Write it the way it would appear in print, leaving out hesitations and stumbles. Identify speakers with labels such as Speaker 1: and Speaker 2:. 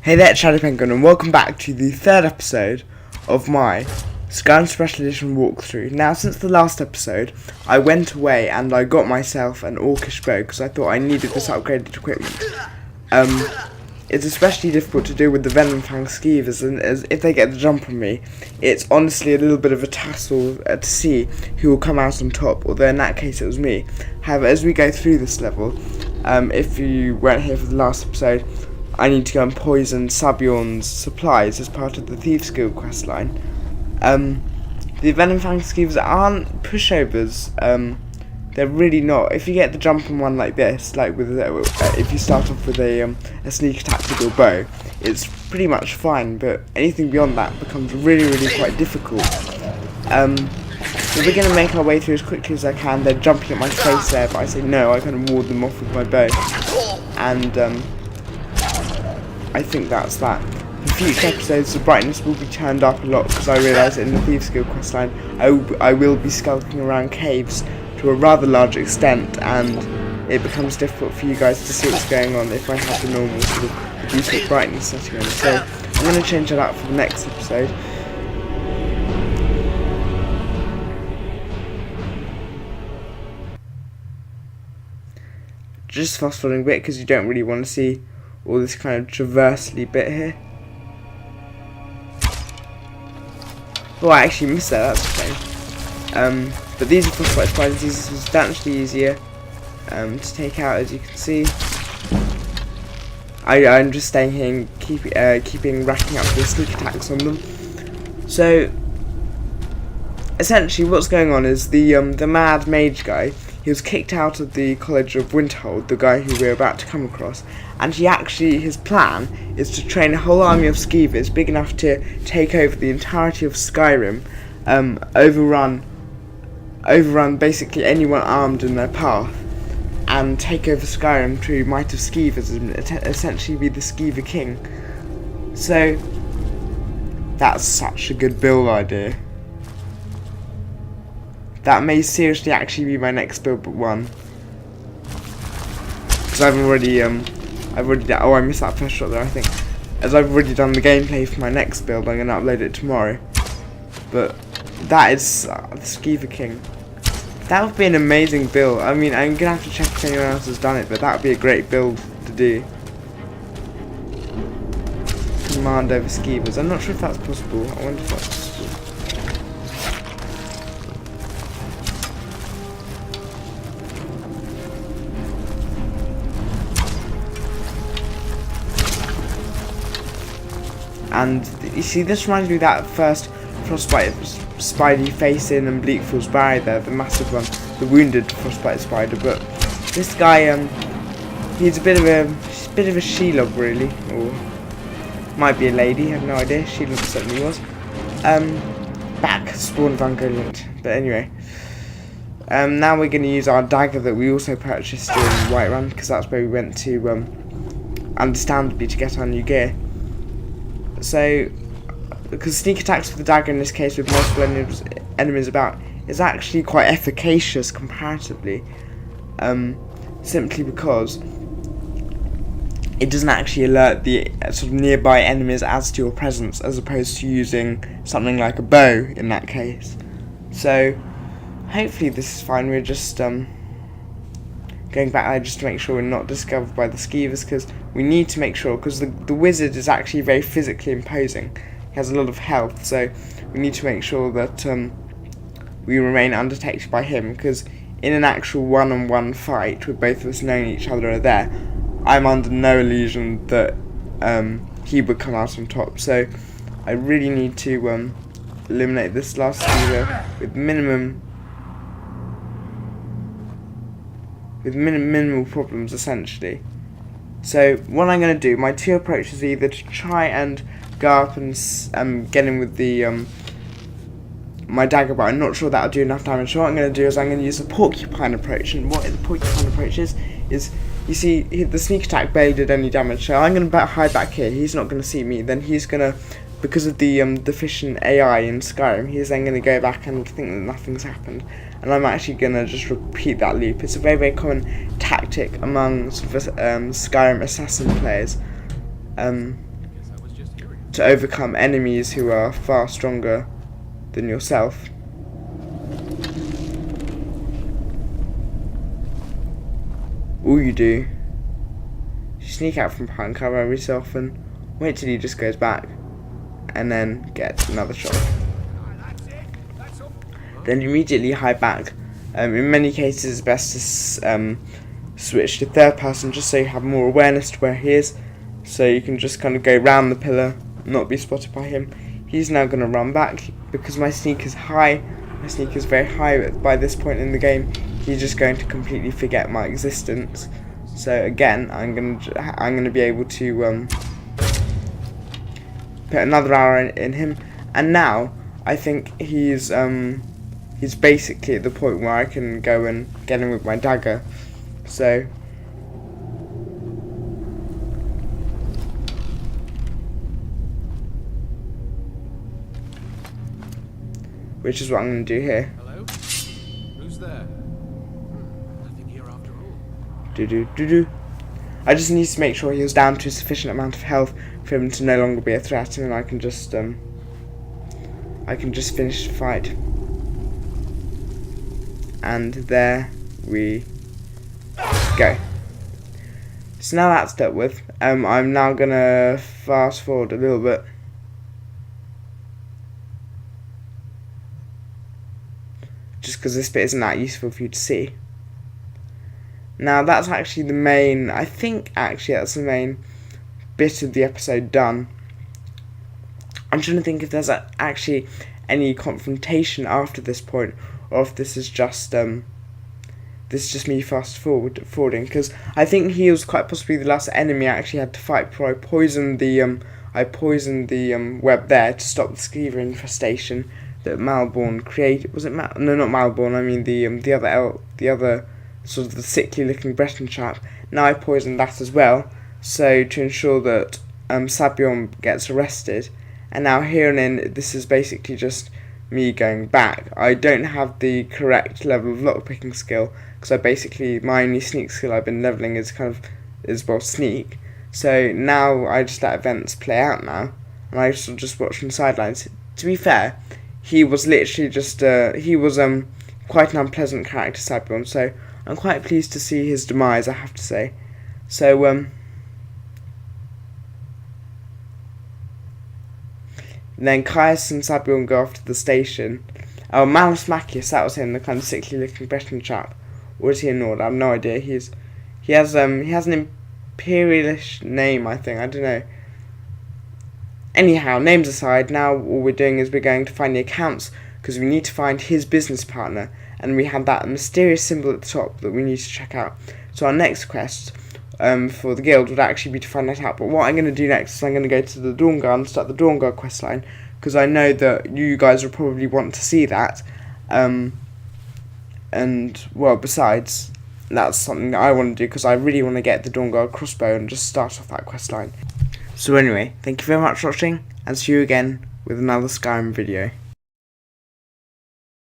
Speaker 1: Hey there, Shadow Penguin, and welcome back to the third episode of my Skyrim Special Edition walkthrough. Now, since the last episode, I went away and I got myself an orcish bow because I thought I needed this upgraded equipment. It's especially difficult to do with the Venom Fang Skeevers, and if they get the jump on me, it's honestly a little bit of a tussle to see who will come out on top, although in that case it was me. However, as we go through this level, if you weren't here for the last episode, I need to go and poison Sabjorn's supplies as part of the Thieves Guild questline. The Venom Fang Skeevers aren't pushovers. They're really not. If you get the jump on one like this, like with if you start off with a sneak attack with your bow, it's pretty much fine. But anything beyond that becomes really quite difficult. So we're going to make our way through as quickly as I can. They're jumping at my face there, but I say no. I kind of ward them off with my bow, and I think that's that. In future episodes, the brightness will be turned up a lot because I realise that in the Thieves Guild questline, I will be skulking around caves to a rather large extent, and it becomes difficult for you guys to see what's going on if I have the normal sort of default brightness setting on. So I'm going to change that up for the next episode. Just fast forwarding a bit because you don't really want to see all this kind of traversely bit here. Oh, I actually missed that, that's a shame. But these are frostbite spiders. These are substantially easier to take out, as you can see. I'm just staying here and racking up the sneak attacks on them. So essentially what's going on is the mad mage guy, he was kicked out of the College of Winterhold, the guy who we're about to come across, and his plan is to train a whole army of Skeevers big enough to take over the entirety of Skyrim, overrun basically anyone armed in their path, and take over Skyrim through might of Skeevers and essentially be the Skeever king. So that's such a good build idea. That may seriously actually be my next build but one. Because I've already done, oh, I missed that first shot there, I think. As I've already done the gameplay for my next build, I'm going to upload it tomorrow. But that is the Skeever King. That would be an amazing build. I mean, I'm going to have to check if anyone else has done it, but that would be a great build to do. Command over Skeevers. I'm not sure if that's possible. I wonder if that's possible. And you see, this reminds me of that first frostbite spider face in and Bleakfall's Barrier there, the massive one, the wounded frostbite spider. But this guy, he's a bit of a she-log really, or might be a lady, I have no idea. She-log certainly was. Back spawn Van Goland. But anyway, now we're going to use our dagger that we also purchased in Whiterun, because that's where we went to, understandably, to get our new gear. So, because sneak attacks with the dagger in this case with multiple enemies about is actually quite efficacious comparatively, simply because it doesn't actually alert the sort of nearby enemies as to your presence, as opposed to using something like a bow in that case. So hopefully this is fine. We're just going back there just to make sure we're not discovered by the Skeevers, because we need to make sure, because the wizard is actually very physically imposing. He has a lot of health, so we need to make sure that we remain undetected by him, because in an actual one-on-one fight with both of us knowing each other are there, I'm under no illusion that he would come out on top. So I really need to eliminate this last Skeever with minimal problems, essentially. So what I'm going to do, my two approaches are either to try and go up and get him with the my dagger, but I'm not sure that'll do enough damage. So what I'm going to do is I'm going to use the porcupine approach, and what the porcupine approach is you see the sneak attack barely did any damage, so I'm going to hide back here. He's not going to see me. Then he's going to, because of the deficient AI in Skyrim, he's then going to go back and think that nothing's happened. And I'm actually going to just repeat that loop. It's a very common tactic among sort of, Skyrim assassin players. to overcome enemies who are far stronger than yourself. All you do, you sneak out from behind cover every so often, wait till he just goes back, and then get another shot. Then you immediately hide back. In many cases it's best to switch to third person just so you have more awareness to where he is, so you can just kind of go round the pillar, not be spotted by him. He's now going to run back. Because my sneak is high, my sneak is very high by this point in the game, he's just going to completely forget my existence. So again, I'm going to be able to put another arrow in him, and now I think he's basically at the point where I can go and get him with my dagger. So which is what I'm going to do here.
Speaker 2: Hello? Who's there? Nothing here after all.
Speaker 1: I just need to make sure he was down to a sufficient amount of health for him to no longer be a threat, and then I can just finish the fight. And there we go. So now that's dealt with, I'm now gonna fast forward a little bit. Just because this bit isn't that useful for you to see. Now that's actually the main, I think actually that's the main bit of the episode done. I'm trying to think if there's actually any confrontation after this point, or if this is just me fast forwarding, because I think he was quite possibly the last enemy I actually had to fight before I poisoned the web there to stop the Skeever infestation that Malborn created. Was it no, not Malborn, I mean the other sort of the sickly looking Breton chap. Now I poisoned that as well, so to ensure that Sabion gets arrested. And now here and in, this is basically just me going back. I don't have the correct level of lockpicking skill, because my only sneak skill I've been leveling is sneak. So now I just let events play out now, and I sort of just watch from the sidelines. To be fair, he was literally just quite an unpleasant character, Sabion, so I'm quite pleased to see his demise, I have to say. So then Caius and Sabion go off to the station. Oh, Malus Macius, that was him, the kind of sickly looking Breton chap. Or is he a Nord? I have no idea. He has an imperialish name, I think. I don't know. Anyhow, names aside, now all we're doing is we're going to find the accounts, because we need to find his business partner, and we have that mysterious symbol at the top that we need to check out. So our next quest for the guild would actually be to find that out. But what I'm going to do next is I'm going to go to the Dawnguard and start the Dawnguard questline, because I know that you guys will probably want to see that. And, well, besides, that's something that I want to do, because I really want to get the Dawnguard crossbow and just start off that questline. So anyway, thank you very much for watching, and see you again with another Skyrim video.